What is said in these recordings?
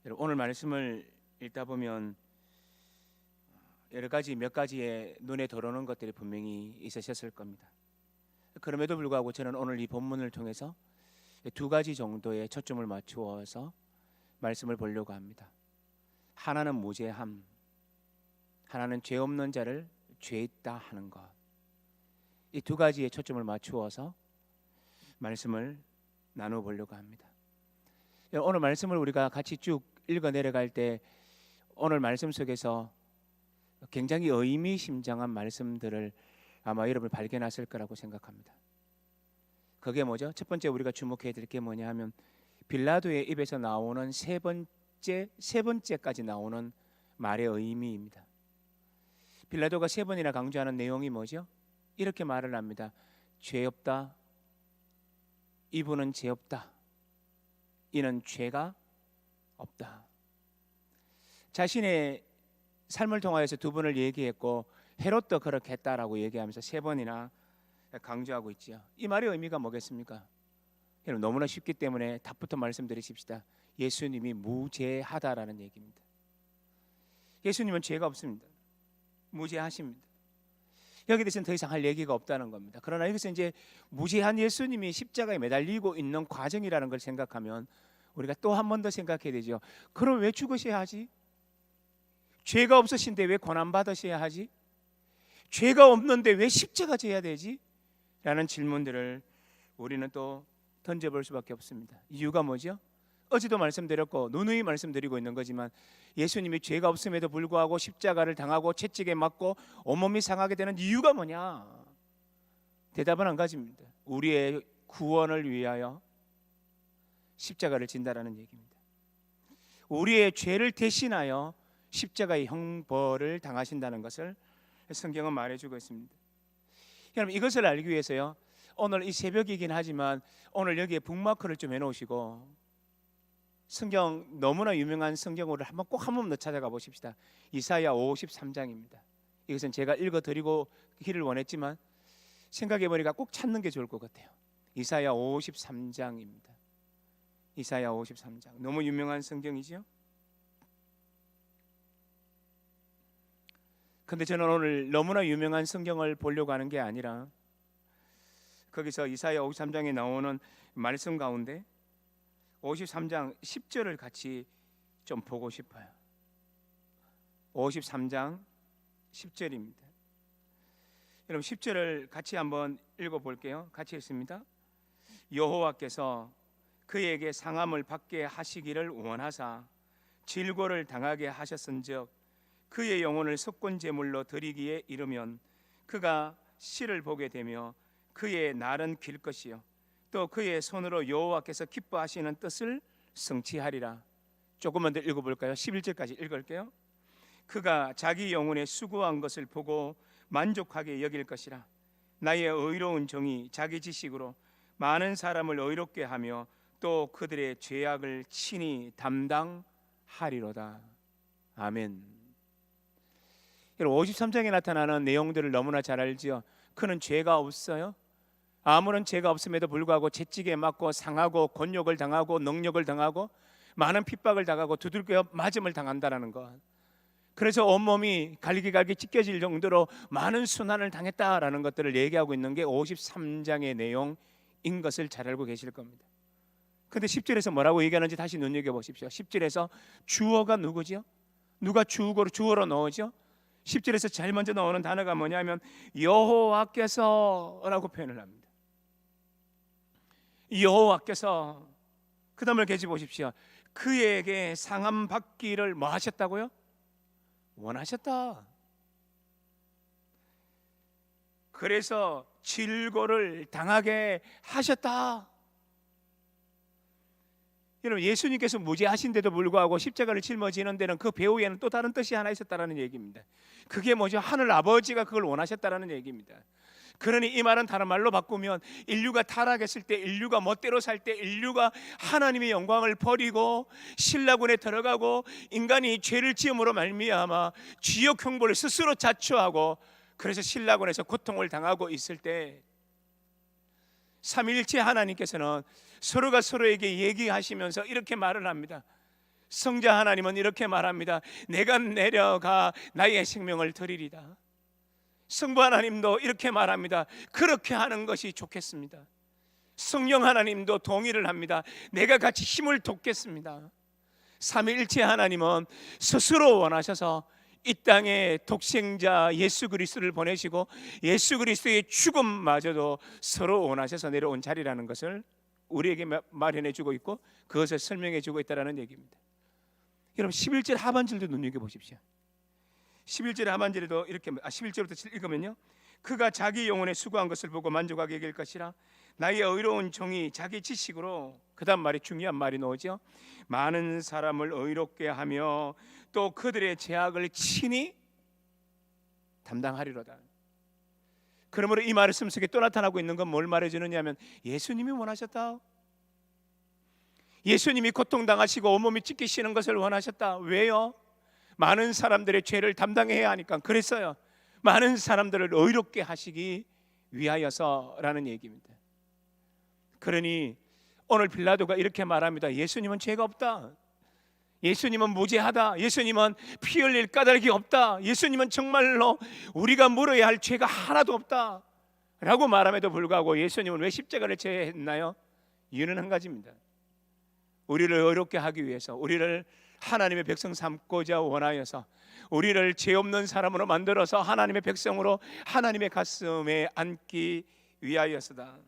여러분, 오늘 말씀을 읽다 보면 여러 가지 몇 가지의 눈에 들어오는 것들이 분명히 있으셨을 겁니다. 그럼에도 불구하고 저는 오늘 이 본문을 통해서 두 가지 정도의 초점을 맞추어서 말씀을 보려고 합니다. 하나는 무죄함, 하나는 죄 없는 자를 죄 있다 하는 것. 이 두 가지의 초점을 맞추어서 말씀을 나누어 보려고 합니다. 오늘 말씀을 우리가 같이 쭉 읽어 내려갈 때 오늘 말씀 속에서 굉장히 의미심장한 말씀들을 아마 여러분 발견하실 거라고 생각합니다. 그게 뭐죠? 첫 번째 우리가 주목해야 될 게 뭐냐 하면 빌라도의 입에서 나오는 세 번째까지 나오는 말의 의미입니다. 빌라도가 세 번이나 강조하는 내용이 뭐죠? 이렇게 말을 합니다. 죄 없다. 이분은 죄 없다. 이는 죄가 없다. 자신의 삶을 통하여서 두 번을 얘기했고 헤롯도 그렇게 했다라고 얘기하면서 세 번이나 강조하고 있지요. 이 말의 의미가 뭐겠습니까? 여러분, 너무나 쉽기 때문에 답부터 말씀드리십시다. 예수님이 무죄하다라는 얘기입니다. 예수님은 죄가 없습니다. 무죄하십니다. 여기에 대해서는 더 이상 할 얘기가 없다는 겁니다. 그러나 여기서 이제 무죄한 예수님이 십자가에 매달리고 있는 과정이라는 걸 생각하면 우리가 또 한 번 더 생각해야 되죠. 그럼 왜 죽으셔야 하지? 죄가 없으신데 왜 고난 받으셔야 하지? 죄가 없는데 왜 십자가 져야 되지? 라는 질문들을 우리는 또 던져볼 수밖에 없습니다. 이유가 뭐죠? 어제도 말씀드렸고 누누이 말씀드리고 있는 거지만 예수님이 죄가 없음에도 불구하고 십자가를 당하고 채찍에 맞고 온몸이 상하게 되는 이유가 뭐냐? 대답은 한 가지입니다. 우리의 구원을 위하여 십자가를 진다라는 얘기입니다. 우리의 죄를 대신하여 십자가의 형벌을 당하신다는 것을 성경은 말해주고 있습니다. 여러분, 이것을 알기 위해서요, 오늘 이 새벽이긴 하지만 오늘 여기에 북마크를 좀 해놓으시고 성경, 너무나 유명한 성경으로 꼭 한 번 더 찾아가 보십시다. 이사야 53장입니다. 이것은 제가 읽어드리고 기를 원했지만 생각해보니까 꼭 찾는 게 좋을 것 같아요. 이사야 53장입니다. 이사야 53장, 너무 유명한 성경이죠. 근데 저는 오늘 너무나 유명한 성경을 보려고 하는 게 아니라 거기서 이사야 53장에 나오는 말씀 가운데 53장 10절을 같이 좀 보고 싶어요. 53장 10절입니다. 여러분, 10절을 같이 한번 읽어볼게요. 같이 읽습니다. 여호와께서 그에게 상함을 받게 하시기를 원하사 질고를 당하게 하셨은즉 그의 영혼을 석권제물로 드리기에 이르면 그가 실을 보게 되며 그의 날은 길 것이요 또 그의 손으로 여호와께서 기뻐하시는 뜻을 성취하리라. 조금만 더 읽어볼까요? 11절까지 읽을게요. 그가 자기 영혼의 수고한 것을 보고 만족하게 여길 것이라. 나의 의로운 종이 자기 지식으로 많은 사람을 의롭게 하며 또 그들의 죄악을 친히 담당하리로다. 아멘. 여러분, 53장에 나타나는 내용들을 너무나 잘 알지요. 그는 죄가 없어요. 아무런 죄가 없음에도 불구하고 채찍에 맞고 상하고 곤욕을 당하고 능력을 당하고 많은 핍박을 당하고 두들겨 맞음을 당한다는 것. 그래서 온몸이 갈기갈기 찢겨질 정도로 많은 순환을 당했다라는 것들을 얘기하고 있는 게 53장의 내용인 것을 잘 알고 계실 겁니다. 근데 10절에서 뭐라고 얘기하는지 다시 눈여겨보십시오. 10절에서 주어가 누구죠? 누가 주어로 넣으죠? 10절에서 제일 먼저 나오는 단어가 뭐냐면 여호와께서라고 표현을 합니다. 여호와께서. 그 다음을 계시 보십시오. 그에게 상함 받기를 뭐 하셨다고요? 원하셨다. 그래서 질고를 당하게 하셨다. 여러분, 예수님께서 무죄하신데도 불구하고 십자가를 짊어지는 데는 그 배후에는 또 다른 뜻이 하나 있었다는 얘기입니다. 그게 뭐죠? 하늘 아버지가 그걸 원하셨다는 얘기입니다. 그러니 이 말은 다른 말로 바꾸면 인류가 타락했을 때, 인류가 멋대로 살 때, 인류가 하나님의 영광을 버리고 신라군에 들어가고 인간이 죄를 지음으로 말미암아 지옥 형벌을 스스로 자초하고 그래서 신라군에서 고통을 당하고 있을 때 삼위일체 하나님께서는 서로가 서로에게 얘기하시면서 이렇게 말을 합니다. 성자 하나님은 이렇게 말합니다. 내가 내려가 나의 생명을 드리리다. 성부 하나님도 이렇게 말합니다. 그렇게 하는 것이 좋겠습니다. 성령 하나님도 동의를 합니다. 내가 같이 힘을 돕겠습니다. 삼위일체 하나님은 스스로 원하셔서 이 땅에 독생자 예수 그리스도를 보내시고 예수 그리스도의 죽음마저도 서로 원하셔서 내려온 자리라는 것을 우리에게 마련해 주고 있고 그것을 설명해 주고 있다는 얘기입니다. 여러분 11절 하반절도 눈여겨보십시오. 11절 하반절에도 이렇게 11절부터 읽으면요, 그가 자기 영혼에 수고한 것을 보고 만족하게 여길 것이라. 나의 의로운 종이 자기 지식으로, 그 다음 말이 중요한 말이 나오죠. 많은 사람을 의롭게 하며 또 그들의 죄악을 친히 담당하리로다. 그러므로 이 말씀 속에 또 나타나고 있는 건 뭘 말해주느냐 하면 예수님이 원하셨다. 예수님이 고통당하시고 온몸이 찢기시는 것을 원하셨다. 왜요? 많은 사람들의 죄를 담당해야 하니까 그랬어요. 많은 사람들을 의롭게 하시기 위하여서라는 얘기입니다. 그러니 오늘 빌라도가 이렇게 말합니다. 예수님은 죄가 없다. 예수님은 무죄하다. 예수님은 피 흘릴 까닭이 없다. 예수님은 정말로 우리가 물어야 할 죄가 하나도 없다 라고 말함에도 불구하고 예수님은 왜 십자가를 져야 했나요? 이유는 한 가지입니다. 우리를 의롭게 하기 위해서, 우리를 하나님의 백성 삼고자 원하여서, 우리를 죄 없는 사람으로 만들어서 하나님의 백성으로 하나님의 가슴에 앉기 위하여서다.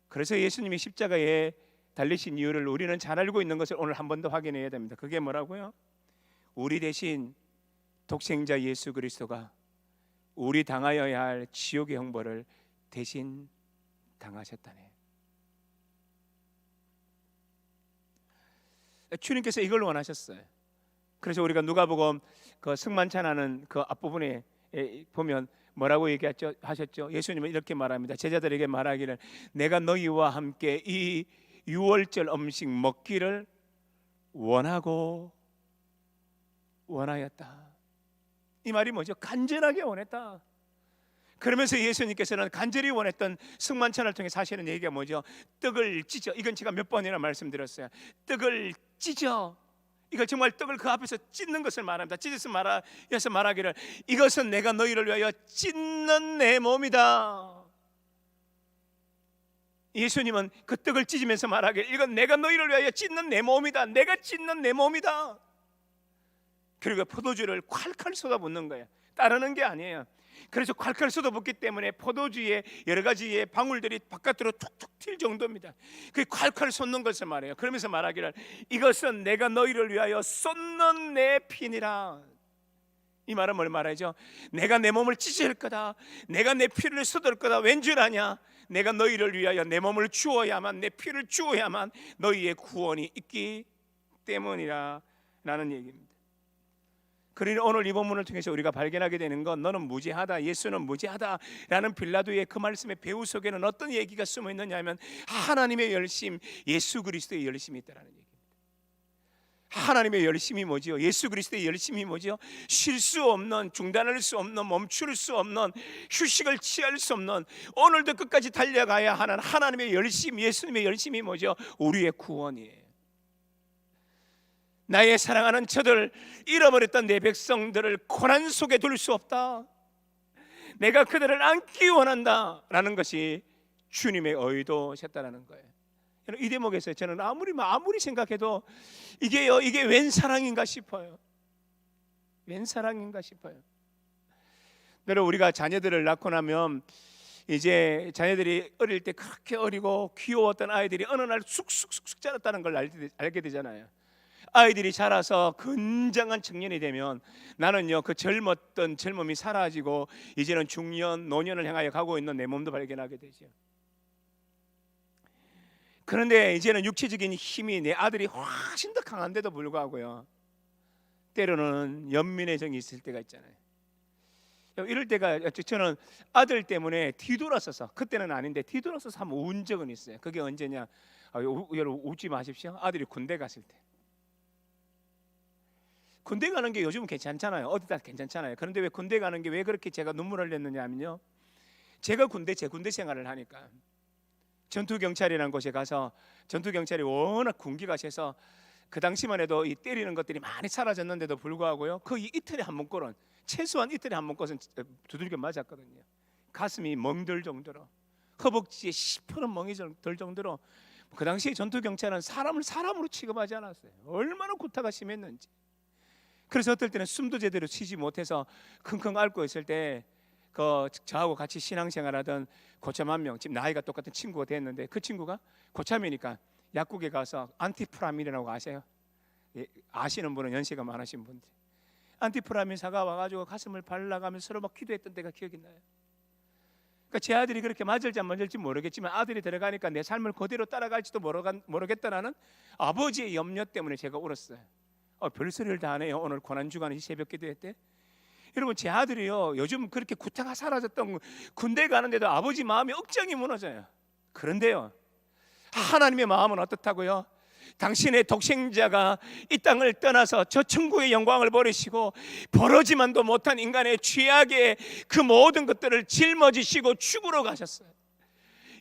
그래서 예수님이 십자가에 달리신 이유를 우리는 잘 알고 있는 것을 오늘 한 번 더 확인해야 됩니다. 그게 뭐라고요? 우리 대신 독생자 예수 그리스도가 우리 당하여야 할 지옥의 형벌을 대신 당하셨다네. 주님께서 이걸 원하셨어요. 그래서 우리가 누가복음 그 승만찬하는 그 앞부분에 보면 뭐라고 얘기하셨죠? 예수님은 이렇게 말합니다. 제자들에게 말하기를 내가 너희와 함께 이 유월절 음식 먹기를 원하였다. 이 말이 뭐죠? 간절하게 원했다. 그러면서 예수님께서는 간절히 원했던 승만찬을 통해 사실은 얘기가 뭐죠? 떡을 찢어, 이건 제가 몇 번이나 말씀드렸어요. 떡을 찢어, 이걸 정말 떡을 그 앞에서 찢는 것을 말합니다. 찢어서 말하기를 이것은 내가 너희를 위하여 찢는 내 몸이다. 예수님은 그 떡을 찢으면서 말하기를 이건 내가 너희를 위하여 찢는 내 몸이다. 내가 찢는 내 몸이다. 그리고 포도주를 콸콸 쏟아붓는 거예요. 따르는 게 아니에요. 그래서 콸콸 쏟아붓기 때문에 포도주의 여러 가지의 방울들이 바깥으로 툭툭 튈 정도입니다. 그 콸콸 쏟는 것을 말해요. 그러면서 말하기를 이것은 내가 너희를 위하여 쏟는 내 피니라. 이 말은 뭘 말하죠? 내가 내 몸을 찢을 거다. 내가 내 피를 쏟을 거다. 왠 줄 아냐? 내가 너희를 위하여 내 몸을 주어야만, 내 피를 주어야만 너희의 구원이 있기 때문이라 라는 얘기입니다. 그러니 오늘 이 본문을 통해서 우리가 발견하게 되는 건 너는 무죄하다, 예수는 무죄하다라는 빌라도의 그 말씀의 배후 속에는 어떤 얘기가 숨어 있느냐 하면 하나님의 열심, 예수 그리스도의 열심이 있다는 얘기입니다. 하나님의 열심이 뭐지요? 예수 그리스도의 열심이 뭐지요? 쉴 수 없는, 중단할 수 없는, 멈출 수 없는, 휴식을 취할 수 없는, 오늘도 끝까지 달려가야 하는 하나님의 열심, 예수님의 열심이 뭐죠? 우리의 구원이에요. 나의 사랑하는 저들, 잃어버렸던 내 백성들을 고난 속에 둘 수 없다. 내가 그들을 안기 원한다 라는 것이 주님의 의도셨다라는 거예요. 이 대목에서 저는 아무리 생각해도 이게 웬 사랑인가 싶어요. 웬 사랑인가 싶어요. 여러분, 우리가 자녀들을 낳고 나면 이제 자녀들이 어릴 때 그렇게 어리고 귀여웠던 아이들이 어느 날 쑥쑥쑥쑥 자랐다는 걸 알게 되잖아요. 아이들이 자라서 건장한 청년이 되면 나는요, 그 젊었던 젊음이 사라지고 이제는 중년, 노년을 향하여 가고 있는 내 몸도 발견하게 되죠. 그런데 이제는 육체적인 힘이 내 아들이 훨씬 더 강한데도 불구하고요, 때로는 연민의 정이 있을 때가 있잖아요. 이럴 때가, 저는 아들 때문에 뒤돌아서서, 그때는 아닌데 뒤돌아서서 한번 운 적은 있어요. 그게 언제냐? 여러분 웃지 마십시오. 아들이 군대 갔을 때. 군대 가는 게 요즘은 괜찮잖아요. 어디다 괜찮잖아요. 그런데 왜 군대 가는 게 왜 그렇게 제가 눈물을 흘렸느냐 하면요, 제가 제 군대 생활을 하니까 전투경찰이라는 곳에 가서 전투경찰이 워낙 군기가 세서 그 당시만 해도 이 때리는 것들이 많이 사라졌는데도 불구하고요, 거의 이틀에 한 번꼴은, 최소한 이틀에 한 번꼴은 두들겨 맞았거든요. 가슴이 멍들 정도로, 허벅지에 10% 멍이 들 정도로. 그 당시에 전투 경찰은 사람을 사람으로 취급하지 않았어요. 얼마나 구타가 심했는지. 그래서 어떨 때는 숨도 제대로 쉬지 못해서 킁킁 앓고 있을 때, 저하고 같이 신앙생활하던 고참 한 명, 지금 나이가 똑같은 친구가 됐는데, 그 친구가 고참이니까 약국에 가서 안티프라민이라고 아세요? 예, 아시는 분은 연세가 많으신 분들, 안티프라민 사가 와가지고 가슴을 발라가면서 서로 막 기도했던 때가 기억이 나요. 그러니까 제 아들이 그렇게 맞을지 안 맞을지 모르겠지만, 아들이 들어가니까 내 삶을 그대로 따라갈지도 모르겠다라는 아버지의 염려 때문에 제가 울었어요. 별소리를 다 하네요. 오늘 고난주간에 새벽 기도회 때. 여러분, 제 아들이요, 요즘 그렇게 구타가 사라졌던, 군대 가는데도 아버지 마음이 억장이 무너져요. 그런데요, 하나님의 마음은 어떻다고요? 당신의 독생자가 이 땅을 떠나서 저 천국의 영광을 버리시고 버러지만도 못한 인간의 죄악의 그 모든 것들을 짊어지시고 죽으러 가셨어요.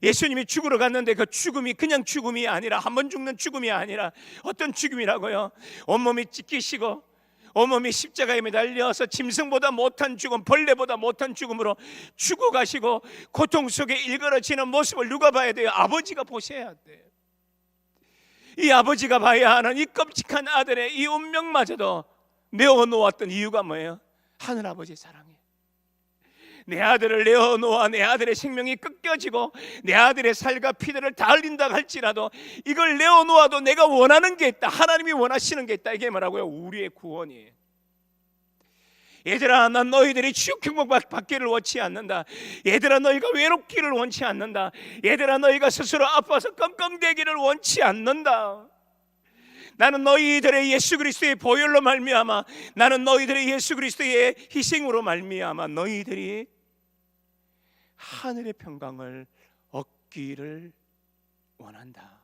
예수님이 죽으러 갔는데 그 죽음이 그냥 죽음이 아니라, 한 번 죽는 죽음이 아니라, 어떤 죽음이라고요? 온몸이 찢기시고 온몸이 십자가에 매달려서 짐승보다 못한 죽음, 벌레보다 못한 죽음으로 죽어가시고 고통 속에 일그러지는 모습을 누가 봐야 돼요? 아버지가 보셔야 돼요. 이 아버지가 봐야 하는 이 끔찍한 아들의 이 운명마저도 내어놓았던 이유가 뭐예요? 하늘아버지의 사랑이에요. 내 아들을 내어놓아 내 아들의 생명이 꺾여지고 내 아들의 살과 피들을 다 흘린다 할지라도, 이걸 내어놓아도 내가 원하는 게 있다, 하나님이 원하시는 게 있다. 이게 뭐라고요? 우리의 구원이에요. 얘들아, 난 너희들이 지옥 행복 받기를 원치 않는다. 얘들아, 너희가 외롭기를 원치 않는다. 얘들아, 너희가 스스로 아파서 끙끙대기를 원치 않는다. 나는 너희들의 예수 그리스도의 보혈로 말미암아, 나는 너희들의 예수 그리스도의 희생으로 말미암아 너희들이 하늘의 평강을 얻기를 원한다.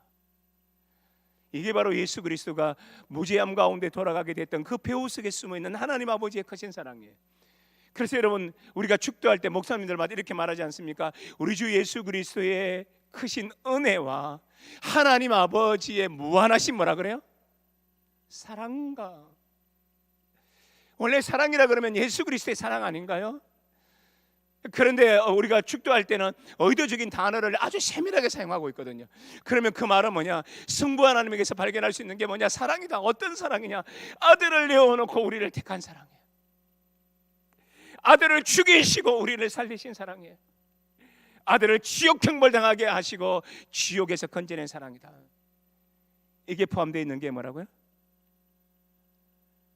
이게 바로 예수 그리스도가 무죄함 가운데 돌아가게 됐던 그 배후 속에 숨어있는 하나님 아버지의 크신 사랑이에요. 그래서 여러분, 우리가 축도할 때 목사님들마다 이렇게 말하지 않습니까? 우리 주 예수 그리스도의 크신 은혜와 하나님 아버지의 무한하신 뭐라 그래요? 사랑과. 원래 사랑이라 그러면 예수 그리스도의 사랑 아닌가요? 그런데 우리가 축도할 때는 의도적인 단어를 아주 세밀하게 사용하고 있거든요. 그러면 그 말은 뭐냐? 성부 하나님에게서 발견할 수 있는 게 뭐냐? 사랑이다. 어떤 사랑이냐? 아들을 내어놓고 우리를 택한 사랑이에요. 아들을 죽이시고 우리를 살리신 사랑이에요. 아들을 지옥 형벌 당하게 하시고 지옥에서 건져낸 사랑이다. 이게 포함되어 있는 게 뭐라고요?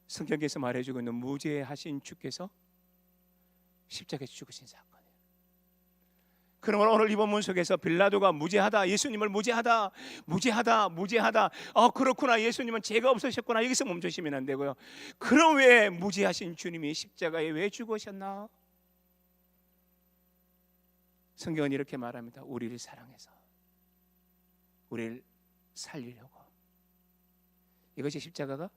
성경에서 말해주고 있는 무죄하신 주께서 십자가에서 죽으신 사건이에요. 그러면 오늘 이 본문 속에서 빌라도가 무죄하다, 예수님을 무죄하다, 그렇구나, 예수님은 죄가 없으셨구나, 여기서 멈추시면 안 되고요. 그럼 왜 무죄하신 주님이 십자가에 왜 죽으셨나? 성경은 이렇게 말합니다. 우리를 사랑해서 우리를 살리려고. 이것이 십자가가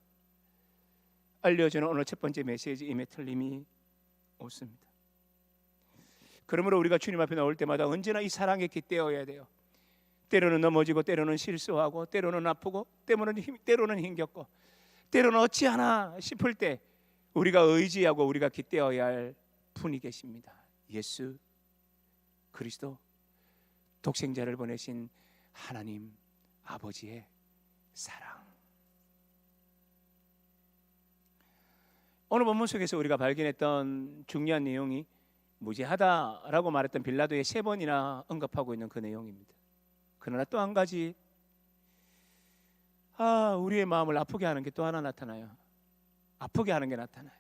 알려주는 오늘 첫 번째 메시지임에 틀림이 없습니다. 그러므로 우리가 주님 앞에 나올 때마다 언제나 이 사랑에 깃대어야 돼요. 때로는 넘어지고, 때로는 실수하고, 때로는 아프고, 때로는 힘겹고, 때로는 어찌하나 싶을 때 우리가 의지하고 우리가 깃대어야 할 분이 계십니다. 예수 그리스도, 독생자를 보내신 하나님 아버지의 사랑. 오늘 본문 속에서 우리가 발견했던 중요한 내용이 무죄하다라고 말했던 빌라도의 3번이나 언급하고 있는 그 내용입니다. 그러나 또 한 가지, 우리의 마음을 아프게 하는 게 또 하나 나타나요. 아프게 하는 게 나타나요.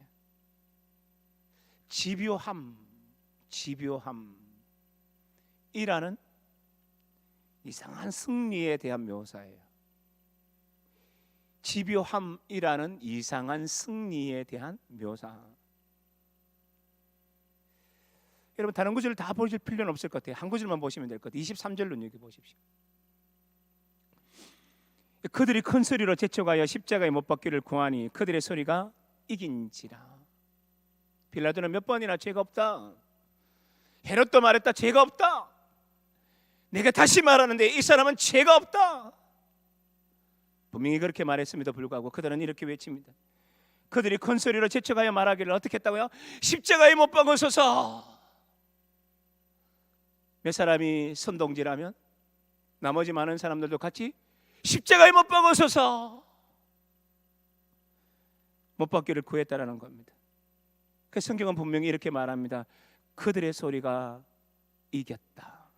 집요함이라는 이상한 승리에 대한 묘사예요. 집요함이라는 이상한 승리에 대한 묘사. 여러분, 다른 구절을 다 보실 필요는 없을 것 같아요. 한 구절만 보시면 될 것 같아요. 23절로 눈여겨 보십시오. 그들이 큰 소리로 재촉하여 십자가에 못 박기를 구하니 그들의 소리가 이긴지라. 빌라도는 몇 번이나 죄가 없다, 헤롯도 말했다, 죄가 없다. 내가 다시 말하는데 이 사람은 죄가 없다. 분명히 그렇게 말했음에도 불구하고 그들은 이렇게 외칩니다. 그들이 큰 소리로 재촉하여 말하기를 어떻게 했다고요? 십자가에 못 박으소서. 몇 사람이 선동질하면 나머지 많은 사람들도 같이 십자가에 못 박으소서. 못 박기를 구했다라는 겁니다. 그 성경은 분명히 이렇게 말합니다. 그들의 소리가 이겼다.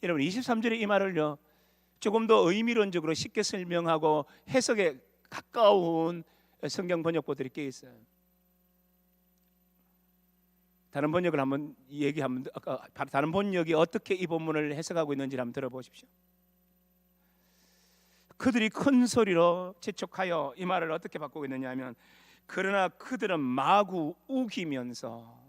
여러분 23절의 이 말을요 조금 더 의미론적으로 쉽게 설명하고 해석에 가까운 성경 번역본들이 꽤 있어요. 다른 번역을 한번 얘기하면 다른 번역이 어떻게 이 본문을 해석하고 있는지를 한번 들어보십시오. 그들이 큰 소리로 재촉하여 이 말을 어떻게 바꾸고 있느냐 하면 그러나 그들은 마구 우기면서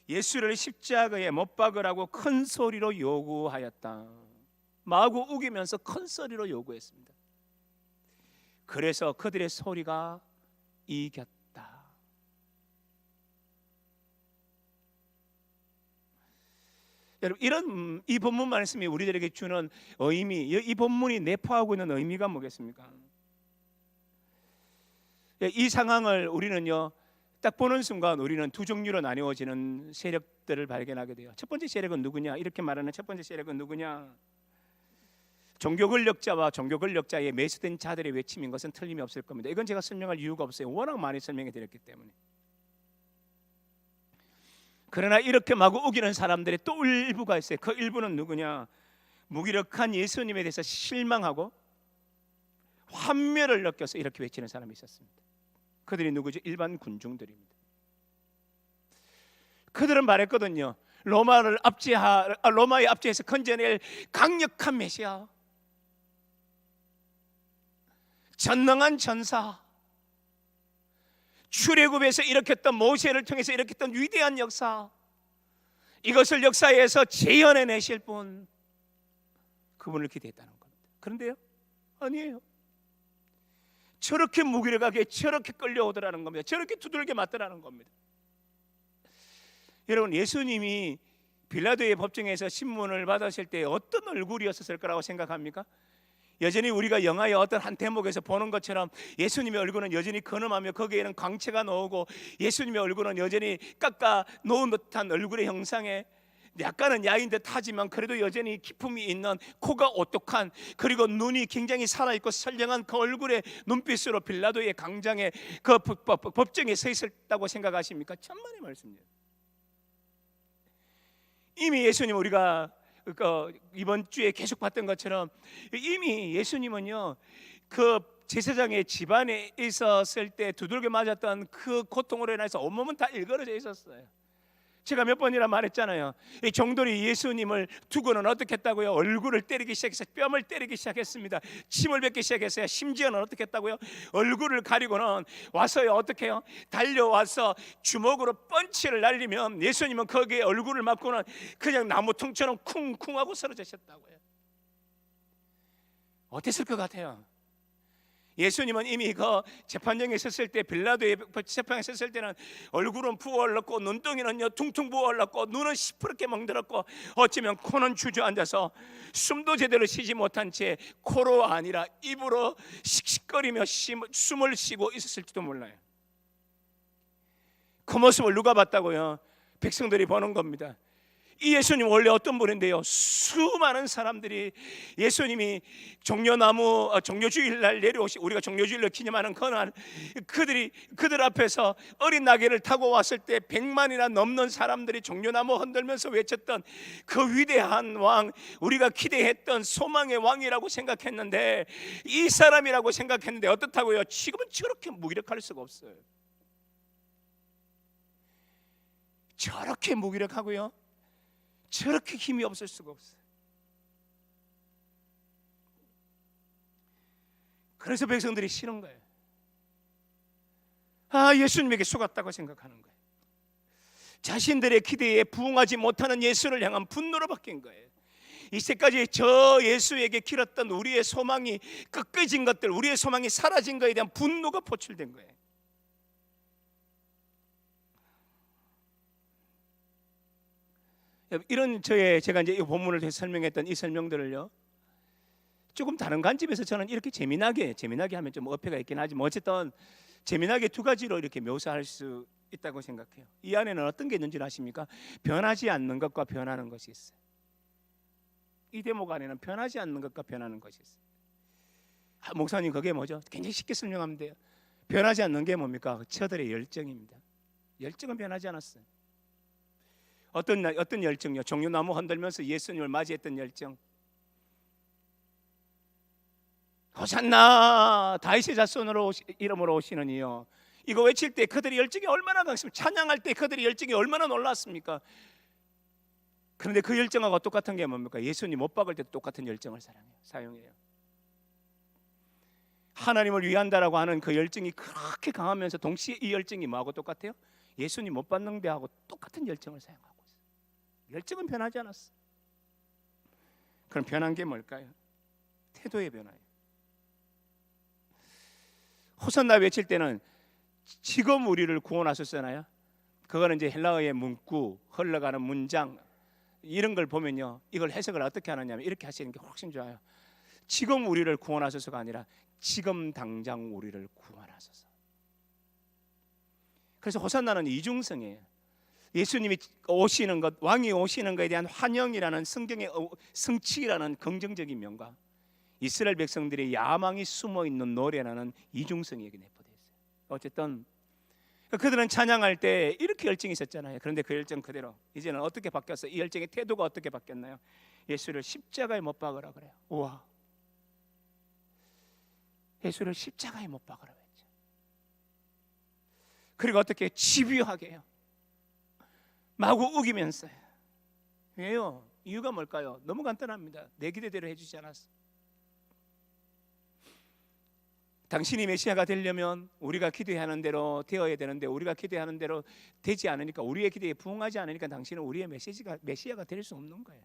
예수를 십자가에 못 박으라고 큰 소리로 요구하였다. 마구 우기면서 큰 소리로 요구했습니다. 그래서 그들의 소리가 이겼다. 여러분 이런 이 본문 말씀이 우리들에게 주는 의미, 이 본문이 내포하고 있는 의미가 뭐겠습니까? 이 상황을 우리는요 딱 보는 순간 우리는 두 종류로 나뉘어지는 세력들을 발견하게 돼요. 첫 번째 세력은 누구냐? 이렇게 말하는 첫 번째 세력은 누구냐? 종교 권력자와 종교 권력자에 매수된 자들의 외침인 것은 틀림이 없을 겁니다. 이건 제가 설명할 이유가 없어요. 워낙 많이 설명해 드렸기 때문에. 그러나 이렇게 마구 우기는 사람들의 또 일부가 있어요. 그 일부는 누구냐? 무기력한 예수님에 대해서 실망하고 환멸을 느껴서 이렇게 외치는 사람이 있었습니다. 그들이 누구죠? 일반 군중들입니다. 그들은 말했거든요. 로마에 압제해서 건져낼 강력한 메시아, 전능한 전사, 출애굽에서 일으켰던 모세를 통해서 일으켰던 위대한 역사, 이것을 역사에서 재현해내실 분, 그분을 기대했다는 겁니다. 그런데요, 아니에요. 저렇게 무기력하게 저렇게 끌려오더라는 겁니다. 저렇게 두들겨 맞더라는 겁니다. 여러분 예수님이 빌라도의 법정에서 신문을 받으실 때 어떤 얼굴이었을 거라고 생각합니까? 여전히 우리가 영화의 어떤 한 대목에서 보는 것처럼 예수님의 얼굴은 여전히 근엄하며 거기에는 광채가 나오고 예수님의 얼굴은 여전히 깎아 놓은 듯한 얼굴의 형상에 약간은 야인 듯 하지만 그래도 여전히 기품이 있는, 코가 오똑한, 그리고 눈이 굉장히 살아있고 선량한 그 얼굴의 눈빛으로 빌라도의 광장에 그 법정에 서 있었다고 생각하십니까? 천만의 말씀이에요. 이미 예수님 우리가 이번 주에 계속 봤던 것처럼 이미 예수님은요 그 제사장의 집안에 있었을 때 두들겨 맞았던 그 고통으로 인해서 온몸은 다 일그러져 있었어요. 제가 몇 번이나 말했잖아요. 이 종들이 예수님을 두고는 어떻게 했다고요? 얼굴을 때리기 시작해서 뺨을 때리기 시작했습니다. 침을 뱉기 시작했어요. 심지어는 어떻게 했다고요? 얼굴을 가리고는 와서요 어떻게 해요? 달려와서 주먹으로 펀치를 날리면 예수님은 거기에 얼굴을 맞고는 그냥 나무통처럼 쿵쿵하고 쓰러지셨다고요. 어땠을 것 같아요? 예수님은 이미 그 재판정에 섰을 때, 빌라도의 재판에 섰을 때는 얼굴은 부어올랐고 눈덩이는요 퉁퉁 부어올랐고 눈은 시퍼렇게 멍들었고 어쩌면 코는 주저앉아서 숨도 제대로 쉬지 못한 채 코로 아니라 입으로 씩씩거리며 숨을 쉬고 있었을지도 몰라요. 그 모습을 누가 봤다고요? 백성들이 보는 겁니다. 이 예수님 원래 어떤 분인데요? 수많은 사람들이 예수님이 종려주일날 내려오시, 우리가 종려주일로 기념하는 그날 그들 앞에서 어린 나귀를 타고 왔을 때 100만이나 넘는 사람들이 종려나무 흔들면서 외쳤던 그 위대한 왕, 우리가 기대했던 소망의 왕이라고 생각했는데, 이 사람이라고 생각했는데 어떻다고요? 지금은 저렇게 무기력할 수가 없어요. 저렇게 무기력하고요 저렇게 힘이 없을 수가 없어요. 그래서 백성들이 싫은 거예요. 예수님에게 속았다고 생각하는 거예요. 자신들의 기대에 부응하지 못하는 예수를 향한 분노로 바뀐 거예요. 이때까지 저 예수에게 길었던 우리의 소망이 꺾여진 것들, 우리의 소망이 사라진 것에 대한 분노가 포출된 거예요. 이런 제가 이제 이 본문을 통해서 설명했던 이 설명들을요, 조금 다른 관점에서 저는 이렇게 재미나게 하면 좀 어폐가 있긴 하지만 어쨌든 재미나게 두 가지로 이렇게 묘사할 수 있다고 생각해요. 이 안에는 어떤 게 있는지 아십니까? 변하지 않는 것과 변하는 것이 있어요. 이 대목 안에는 변하지 않는 것과 변하는 것이 있어요. 목사님, 그게 뭐죠? 굉장히 쉽게 설명하면 돼요. 변하지 않는 게 뭡니까? 저들의 열정입니다. 열정은 변하지 않았어요. 어떤 열정요? 종려나무 흔들면서 예수님을 맞이했던 열정. 호산나 다윗의 자손으로 이름으로 오시는 이요. 이거 외칠 때 그들의 열정이 얼마나 강했습니까? 찬양할 때 그들의 열정이 얼마나 놀랐습니까? 그런데 그 열정하고 똑같은 게 뭡니까? 예수님 못 박을 때도 똑같은 열정을 사용해요. 하나님을 위한다라고 하는 그 열정이 그렇게 강하면서 동시에 이 열정이 뭐하고 똑같아요? 예수님 못 받는 데하고 똑같은 열정을 사용하고 있어요. 열정은 변하지 않았어. 그럼 변한 게 뭘까요? 태도의 변화예요. 호산나 외칠 때는 지금 우리를 구원하셨잖아요. 그거는 이제 헬라어의 문구, 흘러가는 문장 이런 걸 보면요, 이걸 해석을 어떻게 하느냐면 이렇게 하시는 게 훨씬 좋아요. 지금 우리를 구원하셔서가 아니라 지금 당장 우리를 구원하소서. 그래서 호산나는 이중성이에요. 예수님이 오시는 것, 왕이 오시는 것에 대한 환영이라는 성경의 성취라는 긍정적인 면과 이스라엘 백성들의 야망이 숨어있는 노래라는 이중성이 여기 내포되어 있어요. 어쨌든 그들은 찬양할 때 이렇게 열정이 있었잖아요. 그런데 그 열정 그대로 이제는 어떻게 바뀌었어요? 이 열정의 태도가 어떻게 바뀌었나요? 예수를 십자가에 못 박으라 그래요. 우와, 예수를 십자가에 못 박으라 했죠. 그리고 어떻게 집요하게 해요. 마구 우기면서요. 왜요? 이유가 뭘까요? 너무 간단합니다. 내 기대대로 해주지 않았어. 당신이 메시아가 되려면 우리가 기대하는 대로 되어야 되는데 우리가 기대하는 대로 되지 않으니까, 우리의 기대에 부응하지 않으니까 당신은 우리의 메시아가 될 수 없는 거예요.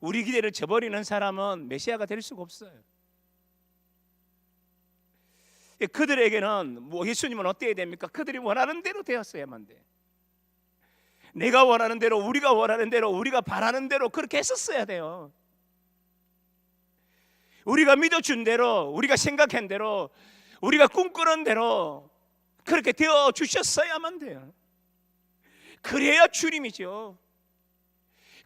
우리 기대를 저버리는 사람은 메시아가 될 수가 없어요. 그들에게는 예수님은 어때야 됩니까? 그들이 원하는 대로 되었어야만 돼. 내가 원하는 대로, 우리가 원하는 대로, 우리가 바라는 대로 그렇게 했었어야 돼요. 우리가 믿어준 대로, 우리가 생각한 대로, 우리가 꿈꾸는 대로 그렇게 되어 주셨어야만 돼요. 그래야 주님이죠.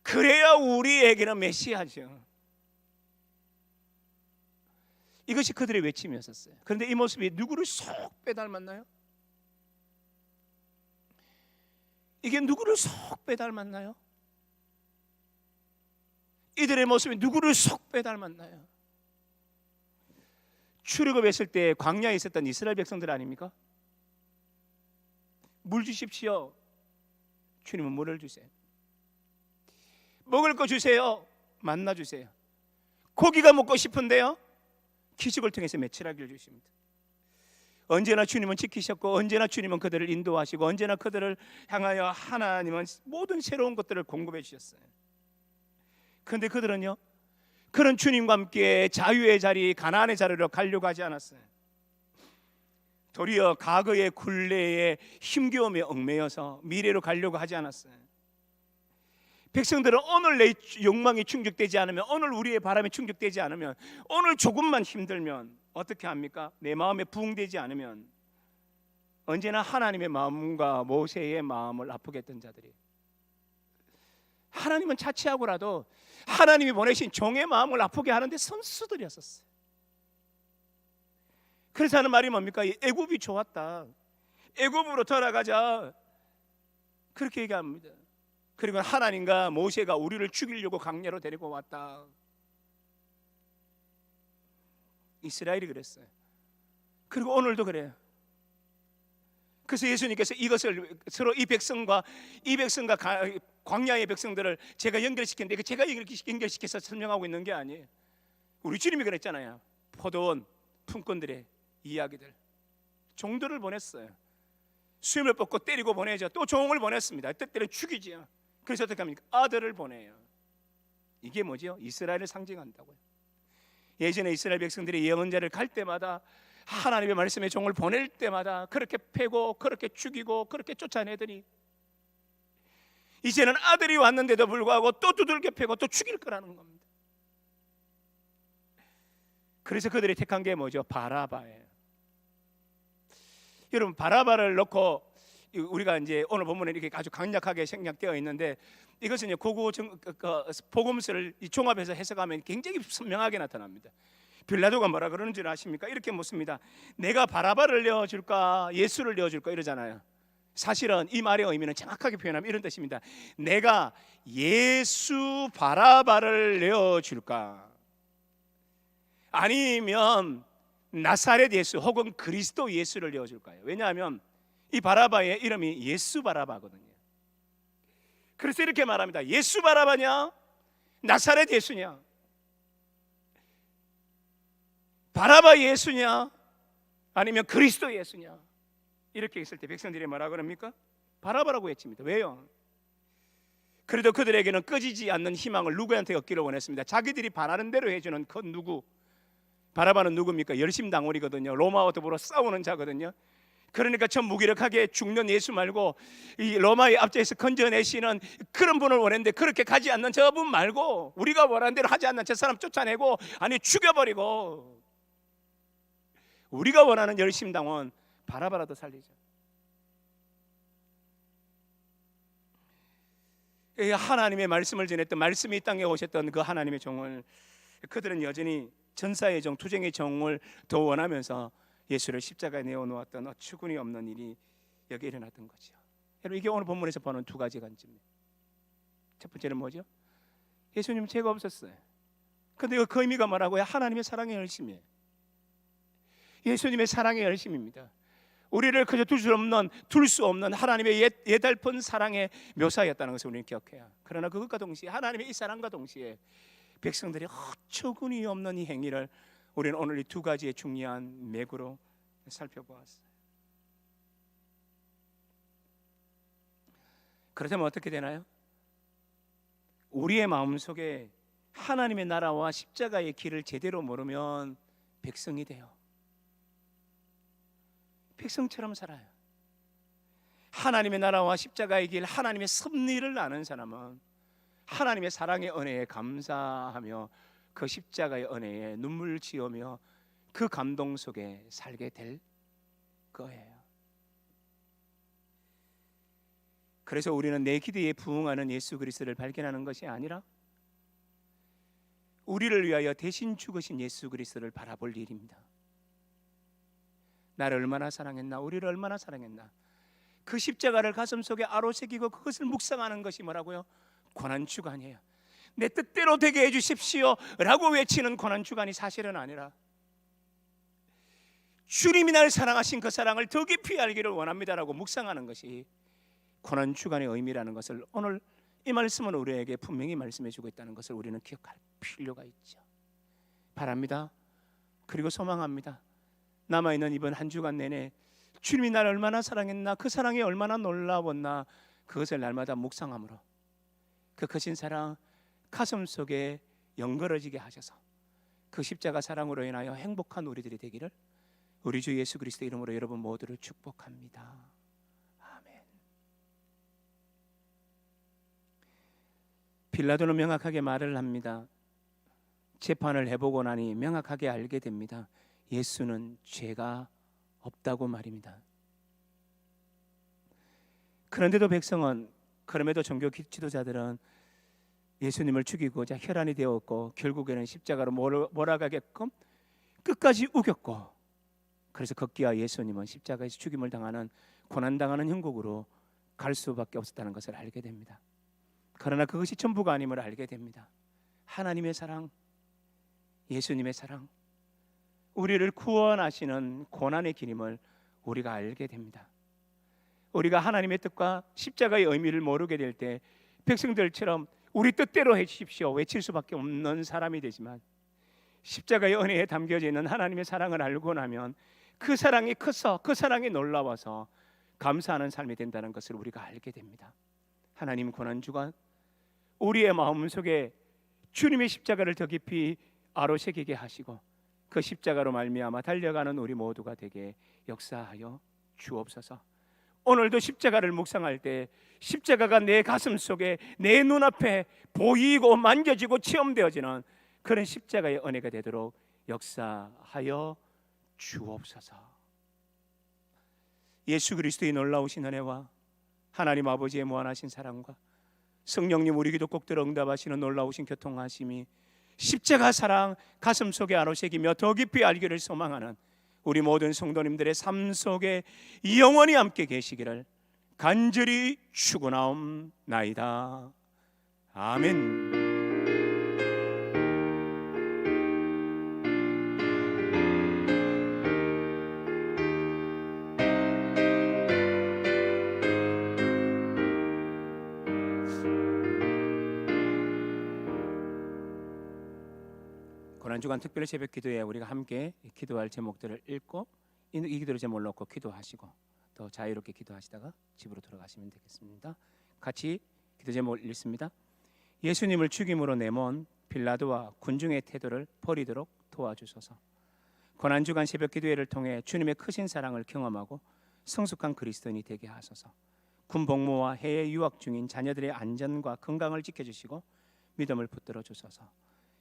그래야 우리에게는 메시아죠. 이것이 그들의 외침이었어요. 그런데 이 모습이 누구를 쏙 빼닮았나요? 이게 누구를 쏙 빼닮았나요? 이들의 모습이 누구를 쏙 빼닮았나요? 출애굽했을 때 광야에 있었던 이스라엘 백성들 아닙니까? 물 주십시오. 주님은 물을 주세요. 먹을 거 주세요. 만나 주세요. 고기가 먹고 싶은데요, 기적을 통해서 메추라기를 주십니다. 언제나 주님은 지키셨고, 언제나 주님은 그들을 인도하시고, 언제나 그들을 향하여 하나님은 모든 새로운 것들을 공급해 주셨어요. 그런데 그들은요, 그런 주님과 함께 자유의 자리, 가나안의 자리로 가려고 하지 않았어요. 도리어 과거의 굴레에 힘겨움에 얽매여서 미래로 가려고 하지 않았어요. 백성들은 오늘 내 욕망이 충족되지 않으면, 오늘 우리의 바람이 충족되지 않으면, 오늘 조금만 힘들면 어떻게 합니까? 내 마음에 부응되지 않으면 언제나 하나님의 마음과 모세의 마음을 아프게 했던 자들이, 하나님은 자취하고라도 하나님이 보내신 종의 마음을 아프게 하는데 선수들이었었어요. 그래서 하는 말이 뭡니까? 애굽이 좋았다, 애굽으로 돌아가자, 그렇게 얘기합니다. 그리고 하나님과 모세가 우리를 죽이려고 강야로 데리고 왔다. 이스라엘이 그랬어요. 그리고 오늘도 그래요. 그래서 예수님께서 이것을 서로 이 백성과 광야의 백성들을 제가 연결시켰는데, 제가 연결시켜서 설명하고 있는 게 아니에요. 우리 주님이 그랬잖아요. 포도원 품꾼들의 이야기들, 종들을 보냈어요. 수염을 뽑고 때리고 보내죠. 또 종을 보냈습니다. 때때로 죽이지요. 그래서 어떻게 합니까? 아들을 보내요. 이게 뭐죠? 이스라엘을 상징한다고요. 예전에 이스라엘 백성들이 예언자를 갈 때마다, 하나님의 말씀의 종을 보낼 때마다 그렇게 패고 그렇게 죽이고 그렇게 쫓아내더니 이제는 아들이 왔는데도 불구하고 또 두들겨 패고 또 죽일 거라는 겁니다. 그래서 그들이 택한 게 뭐죠? 바라바예요. 여러분, 바라바를 넣고 우리가 이제 오늘 본문에 이렇게 아주 강력하게 생략되어 있는데, 이것은 이제 고고 복음서를 종합해서 해석하면 굉장히 선명하게 나타납니다. 빌라도가 뭐라 그러는 줄 아십니까? 이렇게 묻습니다. 내가 바라바를 내어줄까 예수를 내어줄까 이러잖아요. 사실은 이 말의 의미는 정확하게 표현하면 이런 뜻입니다. 내가 예수 바라바를 내어줄까, 아니면 나사렛 예수 혹은 그리스도 예수를 내어줄까요? 왜냐하면 이 바라바의 이름이 예수 바라바거든요. 그래서 이렇게 말합니다. 예수 바라바냐, 나사렛 예수냐, 바라바 예수냐, 아니면 그리스도 예수냐. 이렇게 있을 때 백성들이 뭐라 그럽니까? 바라바라고 외칩니다. 왜요? 그래도 그들에게는 꺼지지 않는 희망을 누구한테 얻기를 원했습니다. 자기들이 바라는 대로 해주는 그 누구? 바라바는 누굽니까? 열심당원이거든요. 로마와 더불어 싸우는 자거든요. 그러니까 전 무기력하게 죽는 예수 말고 이 로마의 앞제에서 건져내시는 그런 분을 원했는데, 그렇게 가지 않는 저분 말고 우리가 원하는 대로 하지 않는 저 사람 쫓아내고, 아니 죽여버리고, 우리가 원하는 열심당원 바라바라도 살리자. 하나님의 말씀을 전했던, 말씀이 이 땅에 오셨던 그 하나님의 종을 그들은 여전히 전사의 종, 투쟁의 종을 더 원하면서 예수를 십자가에 내어놓았던 어처구니 없는 일이 여기 일어났던 거죠. 여러분, 이게 오늘 본문에서 보는 두 가지 관점입니다. 첫 번째는 뭐죠? 예수님 죄가 없었어요. 근데 그 의미가 뭐라고요? 하나님의 사랑의 열심이에요. 예수님의 사랑의 열심입니다. 우리를 그저 둘 수 없는 하나님의 예달픈 사랑의 묘사였다는 것을 우리는 기억해야. 그러나 그것과 동시에, 하나님의 이 사랑과 동시에 백성들이 어처구니 없는 이 행위를 우리는 오늘 이 두 가지의 중요한 맥으로 살펴보았어요. 그렇다면 어떻게 되나요? 우리의 마음속에 하나님의 나라와 십자가의 길을 제대로 모르면 백성이 돼요. 백성처럼 살아요. 하나님의 나라와 십자가의 길, 하나님의 섭리를 아는 사람은 하나님의 사랑의 은혜에 감사하며 그 십자가의 은혜에 눈물 지으며 그 감동 속에 살게 될 거예요. 그래서 우리는 내 기대에 부응하는 예수 그리스도를 발견하는 것이 아니라 우리를 위하여 대신 죽으신 예수 그리스도를 바라볼 일입니다. 나를 얼마나 사랑했나, 우리를 얼마나 사랑했나, 그 십자가를 가슴속에 아로새기고 그것을 묵상하는 것이 뭐라고요? 고난주간이에요. 내 뜻대로 되게 해주십시오 라고 외치는 고난주간이 사실은 아니라, 주님이 날 사랑하신 그 사랑을 더 깊이 알기를 원합니다라고 묵상하는 것이 고난주간의 의미라는 것을 오늘 이 말씀은 우리에게 분명히 말씀해주고 있다는 것을 우리는 기억할 필요가 있죠. 바랍니다. 그리고 소망합니다. 남아있는 이번 한 주간 내내 주님이 나를 얼마나 사랑했나, 그 사랑이 얼마나 놀라웠나, 그것을 날마다 묵상함으로 그 크신 사랑 가슴 속에 연걸어지게 하셔서 그 십자가 사랑으로 인하여 행복한 우리들이 되기를 우리 주 예수 그리스도 이름으로 여러분 모두를 축복합니다. 아멘. 빌라도는 명확하게 말을 합니다. 재판을 해보고 나니 명확하게 알게 됩니다. 예수는 죄가 없다고 말입니다. 그런데도 백성은, 그럼에도 종교 지도자들은 예수님을 죽이고자 혈안이 되었고 결국에는 십자가로 몰아가게끔 끝까지 우겼고, 그래서 급기야 예수님은 십자가에서 죽임을 당하는, 고난당하는 형국으로 갈 수밖에 없었다는 것을 알게 됩니다. 그러나 그것이 전부가 아님을 알게 됩니다. 하나님의 사랑, 예수님의 사랑, 우리를 구원하시는 고난의 길임을 우리가 알게 됩니다. 우리가 하나님의 뜻과 십자가의 의미를 모르게 될 때 백성들처럼 우리 뜻대로 해주십시오 외칠 수밖에 없는 사람이 되지만, 십자가의 은혜에 담겨져 있는 하나님의 사랑을 알고 나면 그 사랑이 커서, 그 사랑이 놀라워서 감사하는 삶이 된다는 것을 우리가 알게 됩니다. 하나님 고난주간 우리의 마음속에 주님의 십자가를 더 깊이 아로새기게 하시고 그 십자가로 말미암아 달려가는 우리 모두가 되게 역사하여 주옵소서. 오늘도 십자가를 묵상할 때 십자가가 내 가슴 속에, 내 눈앞에 보이고 만져지고 체험되어지는 그런 십자가의 은혜가 되도록 역사하여 주옵소서. 예수 그리스도의 놀라우신 은혜와 하나님 아버지의 무한하신 사랑과 성령님 우리 기도 꼭 들어 응답하시는 놀라우신 교통하심이 십자가 사랑 가슴 속에 아로새기며 더 깊이 알기를 소망하는 우리 모든 성도님들의 삶 속에 영원히 함께 계시기를 간절히 축원하옵나이다. 아멘. 고난주간 특별 새벽 기도에 우리가 함께 기도할 제목들을 읽고 이 기도를 제목을 놓고 기도하시고 더 자유롭게 기도하시다가 집으로 돌아가시면 되겠습니다. 같이 기도 제목을 읽습니다. 예수님을 죽임으로 내몬 빌라도와 군중의 태도를 버리도록 도와주소서. 고난주간 새벽 기도회를 통해 주님의 크신 사랑을 경험하고 성숙한 그리스도인이 되게 하소서. 군 복무와 해외 유학 중인 자녀들의 안전과 건강을 지켜주시고 믿음을 붙들어 주소서.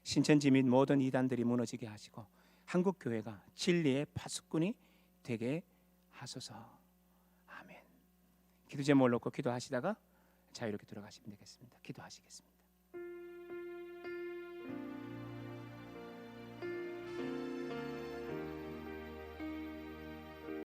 신천지 및 모든 이단들이 무너지게 하시고 한국 교회가 진리의 파수꾼이 되게 하소서. 아멘. 기도 제목을 놓고 기도하시다가 자유롭게 들어가시면 되겠습니다. 기도하시겠습니다.